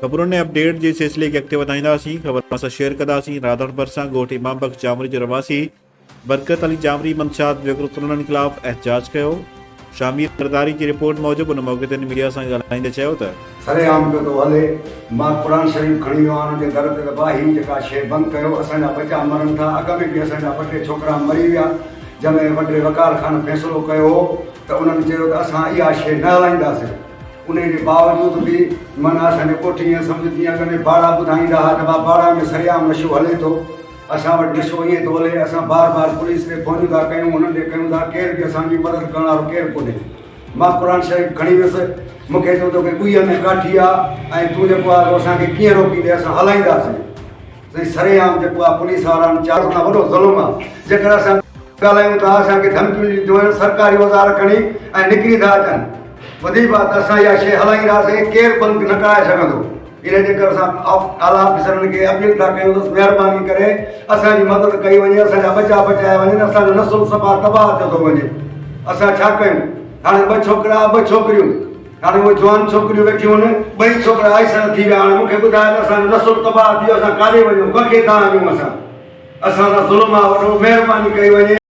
खबरों ने अपडेट जे सिलसिले खे अॻिते वधाईंदासीं। ख़बर सां शेयर कंदासीं। राधण भरिसां ॻोठ इमाम बख़्श जामरी जो रवासी बरकत अली जामरी मंशात विकिरतुलनि ख़िलाफ़ एहतजाज कयो। शामी सरदारी जी रिपोर्ट मूजिबि उन मौक़े ते मीडिया सां ॻाल्हाईंदे चयो त सरेआम पियो थो हले। मां क़ुर शरीफ़ खणी वियो आहियां हुनजे दर ते त ही जेका शइ बंदि कयो। असांजा बचा मरनि था। अॻ में बि असांजा ॿ टे छोकिरा मरी विया जंहिंमें वॾे वकार खान फ़ैसिलो कयो हो त उन्हनि चयो त असां इहा शइ न हलाईंदासीं। उन जे बावजूद बि माना असांजे कोठी ईअं सम्झ जीअं अॻ में भाड़ा ॿुधाईंदा हुआ त भाड़ा में सरेआम नशो हले थो। असां वटि नशो ईअं थो हले। असां बार बार पुलिस खे फ़ोनियूं था कयूं, उन्हनि खे कयूं था, केर बि असांजी मदद करण वारो केरु कोन्हे। मां क़ुर शरीफ़ खणी वियुसि। मूंखे चयो तोखे ॿुईअ में काठी आहे ऐं तूं जेको आहे असांखे कीअं रोकींदे, असां हलाईंदासीं। सरेआम जेको आहे पुलिस वारनि चार खां वॾो ज़ुल्म आहे। जेकर असां ॻाल्हायूं था असांखे धमकियूं ॾींदियूं आहिनि सरकारी औज़ार खणी ऐं निकिरी था अचनि। वधी बात असां इहा शइ हलाईंदासीं, केरु बंदि न कराए सघंदो। इन जे करे असां आला अफ़सरनि खे अपील था कयूं त महिरबानी करे असांजी मदद कई वञे, असांजा बचा बचाया वञनि। असांजो नसुल सफ़ा तबाह थियो थो वञे। असां छा कयूं? हाणे 2 छोकिरा 2 छोकिरियूं, हाणे उहे जवान छोकिरियूं वेठियूं आहिनि, 2 छोकिरा आइसर थी विया। हाणे मूंखे ॿुधाए त असांजो नसुल तबाह थी वियो, असां काॾे वञूं, कंहिंखे था वञूं? असां सां ज़ुल्म आहे वॾो, महिरबानी कई वञे।